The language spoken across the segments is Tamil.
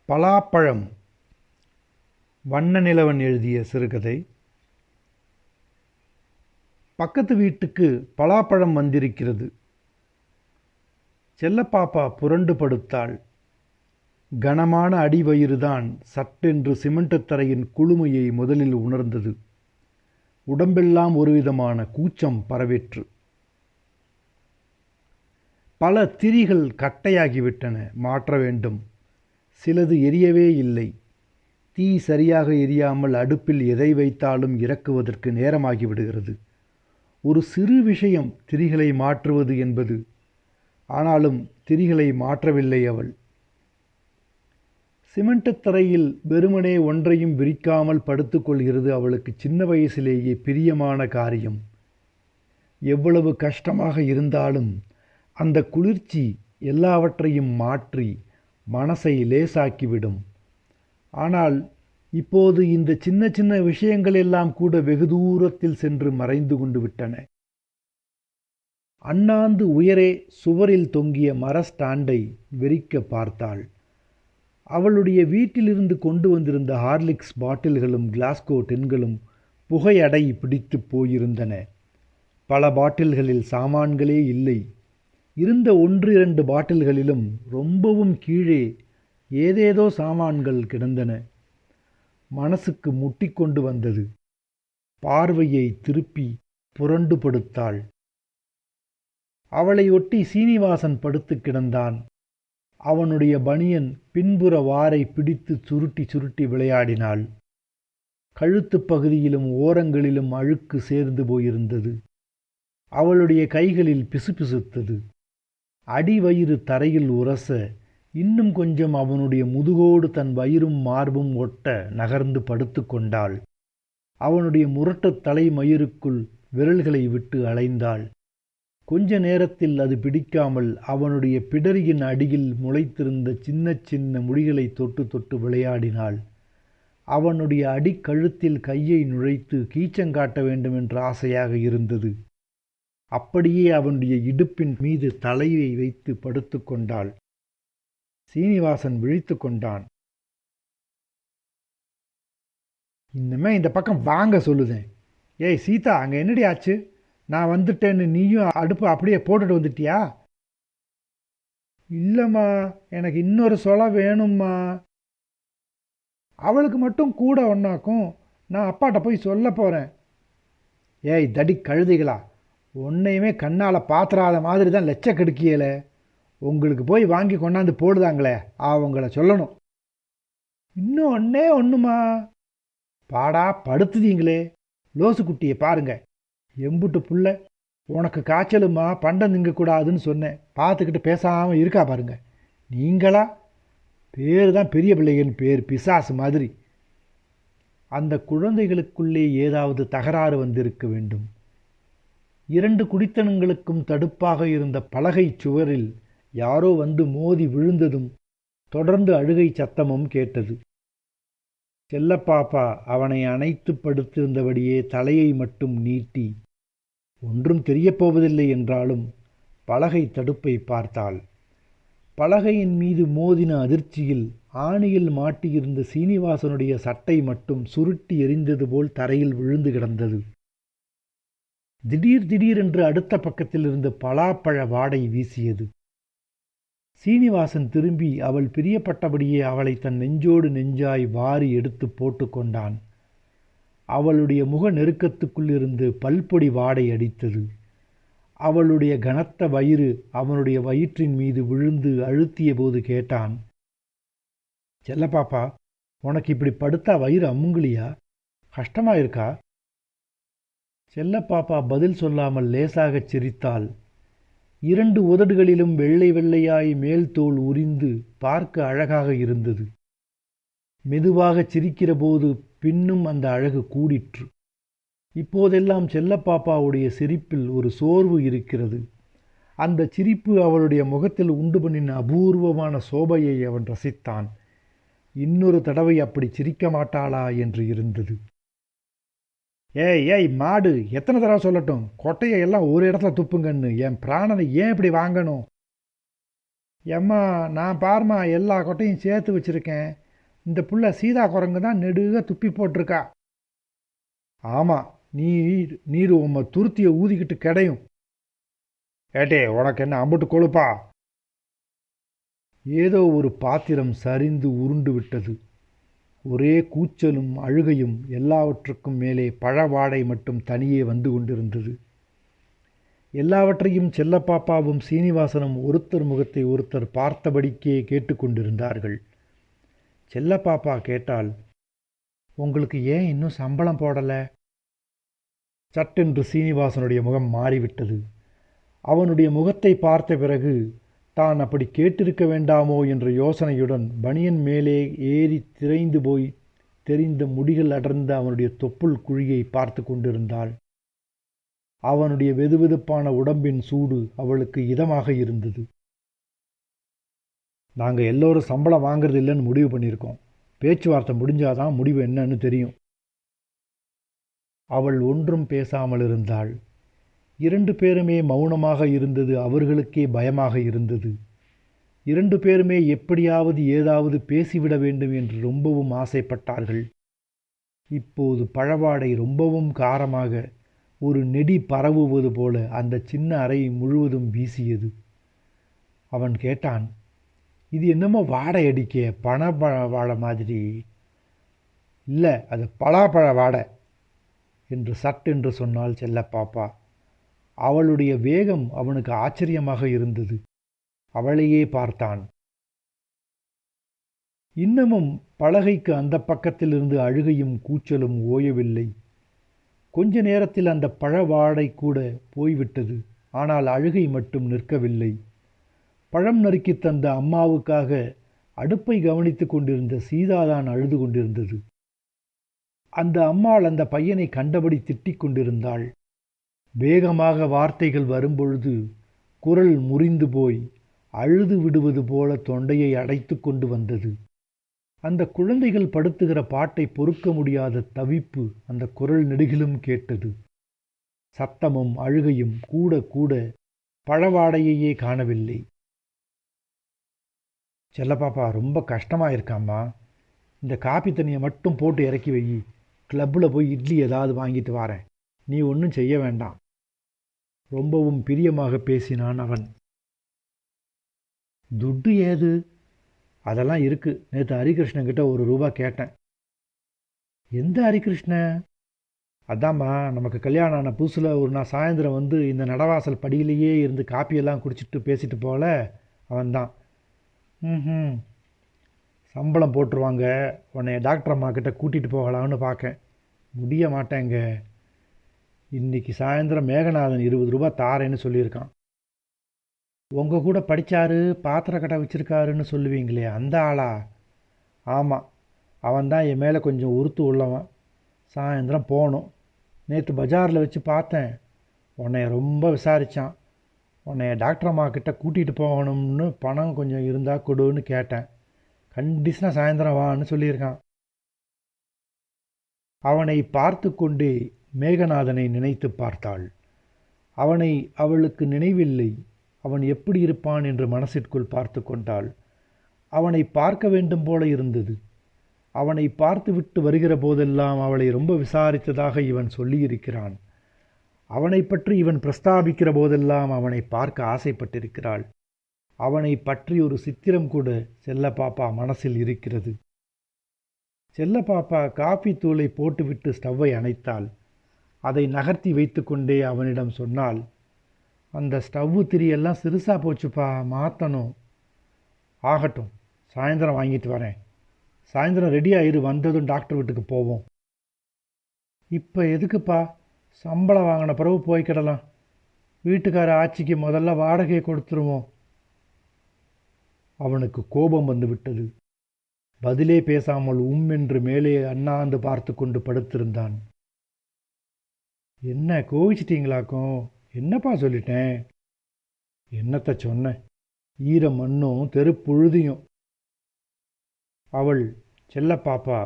பலாப்பழம். வண்ணநிலவன் எழுதிய சிறுகதை. பக்கத்து வீட்டுக்கு பலாப்பழம் வந்திருக்கிறது. செல்லப்பாப்பா புரண்டு படுத்தாள். கனமான அடிவயிறுதான் சட்டென்று சிமெண்ட் தரையின் குளுமையை முதலில் உணர்ந்தது. உடம்பெல்லாம் ஒருவிதமான கூச்சம் பரவேற்று. பல திரிகள் கட்டையாகிவிட்டன, மாற்ற வேண்டும். சிலது எரியவே இல்லை. தீ சரியாக எரியாமல் அடுப்பில் எதை வைத்தாலும் இறக்குவதற்கு நேரமாகிவிடுகிறது. ஒரு சிறு விஷயம் திரிகளை மாற்றுவது என்பது. ஆனாலும் திரிகளை மாற்றவில்லை அவள். சிமெண்ட் தரையில் வெறுமனே ஒன்றையும் விரிக்காமல் படுத்துக்கொள்கிறது அவளுக்கு சின்ன வயசிலேயே பிரியமான காரியம். எவ்வளவு கஷ்டமாக இருந்தாலும் அந்த குளிர்ச்சி எல்லாவற்றையும் மாற்றி மனசை லேசாக்கிவிடும். ஆனால் இப்போது இந்த சின்ன சின்ன விஷயங்கள் எல்லாம் கூட வெகு தூரத்தில் சென்று மறைந்து கொண்டு விட்டன. அண்ணாந்து உயரே சுவரில் தொங்கிய மர ஸ்டாண்டை விரிக்க பார்த்தாள். அவளுடைய வீட்டிலிருந்து கொண்டு வந்திருந்த ஹார்லிக்ஸ் பாட்டில்களும் கிளாஸ்கோ டின்களும் புகையடை பிடித்து போயிருந்தன. பல பாட்டில்களில் சாமான்களே இல்லை. இருந்த 1-2 பாட்டில்களிலும் ரொம்பவும் கீழே ஏதேதோ சாமான்கள் கிடந்தன. மனசுக்கு முட்டிக்கொண்டு வந்தது. பார்வையை திருப்பி புரண்டு படுத்தாள். அவளை ஒட்டி சீனிவாசன் படுத்து கிடந்தான். அவனுடைய பனியன் பின்புற வாரை பிடித்து சுருட்டி சுருட்டி விளையாடினாள். கழுத்து பகுதியிலும் ஓரங்களிலும் அழுக்கு சேர்ந்து போயிருந்தது. அவளுடைய கைகளில் பிசுபிசுத்தது. அடிவயிறு தரையில் உரச இன்னும் கொஞ்சம் அவனுடைய முதுகோடு தன் வயிறும் மார்பும் ஒட்ட நகர்ந்து படுத்து கொண்டாள். அவனுடைய முரட்டுத் தலைமயிருக்குள் விரல்களை விட்டு அலைந்தாள். கொஞ்ச நேரத்தில் அது பிடிக்காமல் அவனுடைய பிடரியின் அடியில் முளைத்திருந்த சின்ன சின்ன முடிகளை தொட்டு தொட்டு விளையாடினாள். அவனுடைய அடிக்கழுத்தில் கையை நுழைத்து கீச்சங்காட்ட வேண்டும் என்ற ஆசையாக இருந்தது. அப்படியே அவனுடைய இடுப்பின் மீது தலையை வைத்து படுத்து கொண்டாள். சீனிவாசன் விழித்து கொண்டான். இன்னமே இந்த பக்கம் வாங்க சொல்லுதேன். ஏய் சீதா, அங்கே என்னடி ஆச்சு? நான் வந்துட்டேன்னு நீயும் அடுப்பு அப்படியே போட்டுட்டு வந்துட்டியா? இல்லைம்மா, எனக்கு இன்னொரு சொலை வேணும்மா. அவளுக்கு மட்டும் கூட ஒன்றாக்கும். நான் அப்பாட்ட போய் சொல்ல போகிறேன். ஏய் தடி கழுதிகளா, ஒன்றையுமே கண்ணால் பாத்திராத மாதிரி தான் லெச்ச கெடுக்கியல. உங்களுக்கு போய் வாங்கி கொண்டாந்து போடுதாங்களே, அவங்கள சொல்லணும். இன்னும் ஒன்னே ஒன்றுமா. பாடா படுத்துதீங்களே. லோசு குட்டியை பாருங்க, எம்புட்டு புள்ள. உனக்கு காய்ச்சலுமா, பண்டம் திங்கக்கூடாதுன்னு சொன்னேன். பார்த்துக்கிட்டு பேசாமல் இருக்கா பாருங்க. நீங்களா? பேர் தான் பெரிய பிள்ளைகள்னு பேர், பிசாசு மாதிரி. அந்த குழந்தைகளுக்குள்ளே ஏதாவது தகராறு வந்திருக்க வேண்டும். 2 குடித்தனங்களுக்கும் தடுப்பாக இருந்த பலகை சுவரில் யாரோ வந்து மோதி விழுந்ததும் தொடர்ந்து அழுகை சத்தமும் கேட்டது. செல்லப்பாப்பா அவனை அணைத்து படுத்திருந்தபடியே தலையை மட்டும் நீட்டி ஒன்றும் தெரியப்போவதில்லை என்றாலும் பலகை தடுப்பை பார்த்தாள். பலகையின் மீது மோதின அதிர்ச்சியில் ஆணியில் மாட்டியிருந்த சீனிவாசனுடைய சட்டை மட்டும் சுருட்டி எரிந்தது போல் தரையில் விழுந்து கிடந்தது. திடீர் திடீரென்று அடுத்த பக்கத்தில் இருந்து பலாப்பழ வாடை வீசியது. சீனிவாசன் திரும்பி அவள் பிரியப்பட்டபடியே அவளை தன் நெஞ்சோடு நெஞ்சாய் வாரி எடுத்து போட்டு கொண்டான். அவளுடைய முக நெருக்கத்துக்குள் இருந்து பல்பொடி வாடை அடித்தது. அவளுடைய கனத்த வயிறு அவனுடைய வயிற்றின் மீது விழுந்து அழுத்திய போது கேட்டான், செல்லப்பாப்பா, உனக்கு இப்படி படுத்தா வயிறு அம்முங்கலியா? கஷ்டமா இருக்கா? செல்லப்பாப்பா பதில் சொல்லாமல் லேசாகச் சிரித்தாள். 2 உதடுகளிலும் வெள்ளை வெள்ளையாய் மேல் தோல் உரிந்து பார்க்க அழகாக இருந்தது. மெதுவாகச் சிரிக்கிற போது பின்னும் அந்த அழகு கூடிற்று. இப்போதெல்லாம் செல்லப்பாப்பாவுடைய சிரிப்பில் ஒரு சோர்வு இருக்கிறது. அந்த சிரிப்பு அவளுடைய முகத்தில் உண்டு பண்ணின அபூர்வமான சோபையை அவன் ரசித்தான். இன்னொரு தடவை அப்படி சிரிக்க மாட்டாளா என்று இருந்தது. ஏய் ஏய் மாடு, எத்தனை தடவை சொல்லட்டும், கொட்டையை எல்லாம் ஒரு இடத்துல துப்புங்கன்னு? என் பிராணனை ஏன் இப்படி வாங்கணும்? ஏம்மா, நான் பாரும்மா எல்லா கொட்டையும் சேர்த்து வச்சிருக்கேன். இந்த புள்ள சீதா குரங்கு தான் நெடுக துப்பி போட்டிருக்கா. ஆமாம், நீர் உம்ம துருத்தியை ஊதிக்கிட்டு கிடையும். ஏட்டே, உனக்கு என்ன அம்புட்டு கொழுப்பா? ஏதோ ஒரு பாத்திரம் சரிந்து உருண்டு விட்டது. ஒரே கூச்சலும் அழுகையும், எல்லாவற்றுக்கும் மேலே பழவாடை மட்டும் தனியே வந்து கொண்டிருந்தது. எல்லாவற்றையும் செல்லப்பாப்பாவும் சீனிவாசனும் ஒருத்தர் முகத்தை ஒருத்தர் பார்த்தபடிக்கே கேட்டுக்கொண்டிருந்தார்கள். செல்லப்பாப்பா கேட்டால், உங்களுக்கு ஏன் இன்னும் சம்பளம் போடலை? சட்டென்று சீனிவாசனுடைய முகம் மாறிவிட்டது. அவனுடைய முகத்தை பார்த்த பிறகு தான் அப்படி கேட்டிருக்க வேண்டாமோ என்ற யோசனையுடன் பனியன் மேலே ஏறி திரைந்து போய் தெரிந்த முடிகள் அடர்ந்த அவனுடைய தொப்புள் குழியை பார்த்து கொண்டிருந்தாள். அவனுடைய வெதுவெதுப்பான உடம்பின் சூடு அவளுக்கு இதமாக இருந்தது. நாங்கள் எல்லோரும் சம்பளம் வாங்கிறது இல்லைன்னு முடிவு பண்ணியிருக்கோம். பேச்சுவார்த்தை முடிஞ்சாதான் முடிவு என்னன்னு தெரியும். அவள் ஒன்றும் பேசாமல் இருந்தாள். 2 பேருமே மௌனமாக இருந்தது அவர்களுக்கே பயமாக இருந்தது. 2 பேருமே எப்படியாவது ஏதாவது பேசிவிட வேண்டும் என்று ரொம்பவும் ஆசைப்பட்டார்கள். இப்போது பழவாடை ரொம்பவும் காரமாக ஒரு நெடி பரவுவது போல அந்த சின்ன அறை முழுவதும் வீசியது. அவன் கேட்டான், இது என்னமோ வாடை அடிக்க பணப்பழ வாழை மாதிரி இல்லை, அது பலாப்பழ வாடை என்று சட்டென்று சொன்னாள் செல்லப்பாப்பா. அவளுடைய வேகம் அவனுக்கு ஆச்சரியமாக இருந்தது. அவளையே பார்த்தான். இன்னமும் பலகைக்கு அந்த பக்கத்திலிருந்து அழுகையும் கூச்சலும் ஓயவில்லை. கொஞ்ச நேரத்தில் அந்த பழவாடை கூட போய்விட்டது. ஆனால் அழுகை மட்டும் நிற்கவில்லை. பழம் நறுக்கி தந்த அம்மாவுக்காக அடுப்பை கவனித்து கொண்டிருந்த சீதாதான் அழுது கொண்டிருந்தது. அந்த அம்மாள் அந்த பையனை கண்டபடி திட்டிக் கொண்டிருந்தாள். வேகமாக வார்த்தைகள் வரும்பொழுது குரல் முறிந்து போய் அழுது விடுவது போல தொண்டையை அடைத்து கொண்டு வந்தது. அந்த குழந்தைகள் படுத்துகிற பாட்டை பொறுக்க முடியாத தவிப்பு அந்த குரல் நெடுகிலும் கேட்டது. சத்தமும் அழுகையும் கூட கூட பழவாடையையே காணவில்லை. செல்லப்பாப்பா, ரொம்ப கஷ்டமாக இருக்காம்மா. இந்த காப்பி தண்ணியை மட்டும் போட்டு இறக்கி வை. கிளப்பில் போய் இட்லி ஏதாவது வாங்கிட்டு வரேன். நீ ஒன்றும் செய்ய வேண்டாம். ரொம்பவும் பிரியமாக பேசினான் அவன். துட்டு ஏது? அதெல்லாம் இருக்கு. நேற்று ஹரிகிருஷ்ணன்கிட்ட ₹1 கேட்டேன். எந்த ஹரிகிருஷ்ணன்? அதாம்மா, நமக்கு கல்யாணம் ஆன புதுசில் ஒரு நாள் சாயந்தரம் வந்து இந்த நடவாசல் படியிலேயே இருந்து காப்பியெல்லாம் குடிச்சிட்டு பேசிட்டு போல அவன்தான். ம் சம்பளம் போட்டுருவாங்க. உன்னை டாக்டர் அம்மா கிட்ட கூட்டிகிட்டு போகலான்னு பார்க்கேன். முடிய மாட்டேங்க. இன்றைக்கி சாயந்தரம் மேகநாதன் ₹20 தாரேன்னு சொல்லியிருக்கான். உங்கள் கூட படித்தாரு, பாத்திர கடை வச்சுருக்காருன்னு சொல்லுவீங்களே, அந்த ஆளா? ஆமாம், அவன்தான் என் மேலே கொஞ்சம் உறுத்து உள்ளவன். சாயந்தரம் போகணும். நேற்று பஜாரில் வச்சு பார்த்தேன். உன்னைய ரொம்ப விசாரித்தான். உன்னைய டாக்டர் அம்மா கிட்ட கூட்டிகிட்டு போகணும்னு பணம் கொஞ்சம் இருந்தால் கொடுன்னு கேட்டேன். கண்டிஷனாக சாயந்தரம் வான்னு சொல்லியிருக்கான். அவனை பார்த்து கொண்டே மேகநாதனை நினைத்து பார்த்தாள். அவனை அவளுக்கு நினைவில்லை. அவன் எப்படி இருப்பான் என்று மனசிற்குள் பார்த்து கொண்டாள். அவனை பார்க்க வேண்டும் போல இருந்தது. அவனை பார்த்துவிட்டு வருகிற போதெல்லாம் அவளை ரொம்ப விசாரித்ததாக இவன் சொல்லியிருக்கிறான். அவனை பற்றி இவன் பிரஸ்தாபிக்கிற போதெல்லாம் அவனை பார்க்க ஆசைப்பட்டிருக்கிறாள். அவனை பற்றி ஒரு சித்திரம் கூட செல்லப்பாப்பா மனசில் இருக்கிறது. செல்லப்பாப்பா காஃபி தூளை போட்டுவிட்டு ஸ்டவ்வை அணைத்தாள். அதை நகர்த்தி வைத்து கொண்டே அவனிடம் சொன்னாள், அந்த ஸ்டவ்வு திரியெல்லாம் சிறுசாக போச்சுப்பா, மாற்றணும். ஆகட்டும், சாயந்தரம் வாங்கிட்டு வரேன். சாயந்தரம் ரெடியாயிரு, வந்ததும் டாக்டர் வீட்டுக்கு போவோம். இப்போ எதுக்குப்பா? சம்பளம் வாங்கின பிறகு போய்க்கிடலாம். வீட்டுக்கார ஆட்சிக்கு முதல்ல வாடகையை கொடுத்துருவோம். அவனுக்கு கோபம் வந்து விட்டது. பதிலே பேசாமல் என்று மேலே அண்ணாந்து பார்த்து கொண்டு படுத்திருந்தான். என்ன கோவிச்சிட்டீங்களாக்கும்? என்னப்பா சொல்லிட்டேன்? என்னத்தை சொன்னேன்? ஈர மண்ணும் தெருப்புழுதியும். அவள் செல்லப்பாப்பா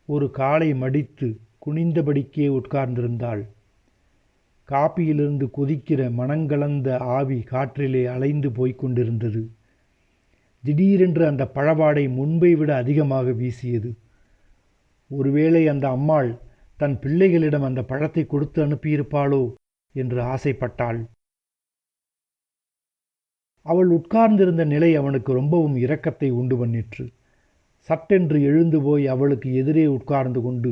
ஒரு காலை மடித்து குனிந்தபடிக்கே உட்கார்ந்திருந்தாள். காப்பியிலிருந்து கொதிக்கிற மணங்கலந்த ஆவி காற்றிலே அலைந்து போய்க் கொண்டிருந்தது. திடீரென்று அந்த பழவாடை முன்பை விட அதிகமாக வீசியது. ஒருவேளை அந்த அம்மாள் தன் பிள்ளைகளிடம் அந்த பழத்தை கொடுத்து அனுப்பியிருப்பாளோ என்று ஆசைப்பட்டாள். அவள் உட்கார்ந்திருந்த நிலை அவனுக்கு ரொம்பவும் இரக்கத்தை உண்டு பண்ணிற்று. சட்டென்று எழுந்து போய் அவளுக்கு எதிரே உட்கார்ந்து கொண்டு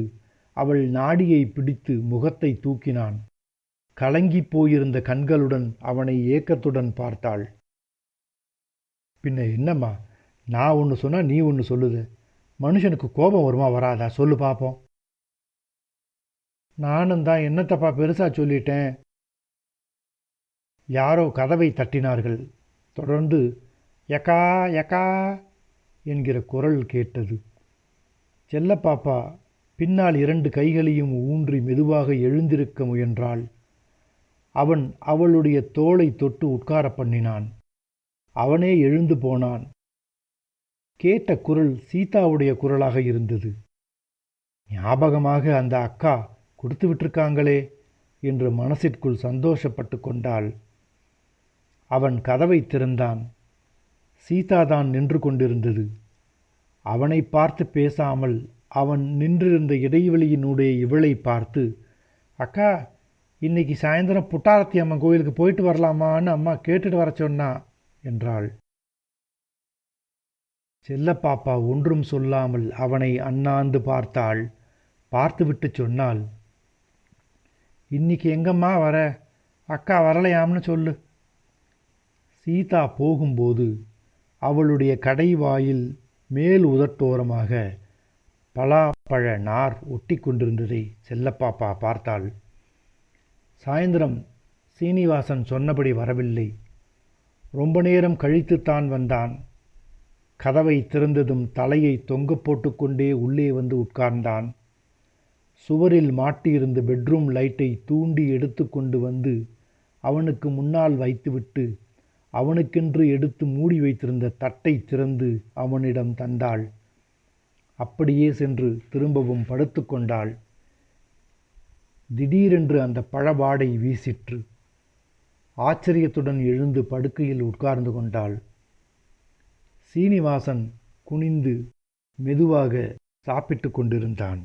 அவள் நாடியை பிடித்து முகத்தை தூக்கினான். கலங்கிப் போயிருந்த கண்களுடன் அவனை ஏக்கத்துடன் பார்த்தாள். பின்ன என்னம்மா, நான் ஒன்று சொன்னா நீ ஒன்று சொல்லுது. மனுஷனுக்கு கோபம் வருமா வராதா சொல்லு பார்ப்போம். நானும் தான் என்னத்தப்பா பெருசா சொல்லிட்டேன். யாரோ கதவை தட்டினார்கள். தொடர்ந்து யக்கா யக்கா என்கிற குரல் கேட்டது. செல்லப்பாப்பா பின்னால் 2 கைகளையும் ஊன்றி மெதுவாக எழுந்திருக்க முயன்றாள். அவன் அவளுடைய தோளை தொட்டு உட்கார பண்ணினான். அவனே எழுந்து போனான். கேட்ட குரல் சீதாவுடைய குரலாக இருந்தது. ஞாபகமாக அந்த அக்கா கொடுத்து விட்டிருக்காங்களே என்று மனசிற்குள் சந்தோஷப்பட்டு கொண்டாள். அவன் கதவை திறந்தான். சீதாதான் நின்று கொண்டிருந்தது. அவனை பார்த்து பேசாமல் அவன் நின்றிருந்த இடைவெளியினுடைய இவளை பார்த்து, அக்கா, இன்னைக்கு சாயந்தரம் புட்டாரத்தி அம்மன் கோயிலுக்கு போயிட்டு வரலாமான்னு அம்மா கேட்டுட்டு வர சொன்னா என்றாள். செல்லப்பாப்பா ஒன்றும் சொல்லாமல் அவனை அண்ணாந்து பார்த்தாள். பார்த்துவிட்டு சொன்னாள், இன்னைக்கு எங்கம்மா வர? அக்கா வரலையாம்னு சொல்லு. சீதா போகும்போது அவளுடைய கடைவாயில் மேல் உதட்டோரமாக பலாப்பழ நார் ஒட்டி கொண்டிருந்ததை செல்லப்பாப்பா பார்த்தாள். சாயந்தரம் சீனிவாசன் சொன்னபடி வரவில்லை. ரொம்ப நேரம் கழித்துத்தான் வந்தான். கதவை திறந்ததும் தலையை தொங்க போட்டுக்கொண்டே உள்ளே வந்து உட்கார்ந்தான். சுவரில் மாட்டியிருந்த பெட்ரூம் லைட்டை தூண்டி எடுத்து கொண்டு வந்து அவனுக்கு முன்னால் வைத்துவிட்டு அவனுக்கென்று எடுத்து மூடி வைத்திருந்த தட்டை திறந்து அவனிடம் தந்தாள். அப்படியே சென்று திரும்பவும் படுத்து கொண்டாள். திடீரென்று அந்த பழவாடை வீசிற்று. ஆச்சரியத்துடன் எழுந்து படுக்கையில் உட்கார்ந்து கொண்டாள். சீனிவாசன் குனிந்து மெதுவாக சாப்பிட்டு கொண்டிருந்தான்.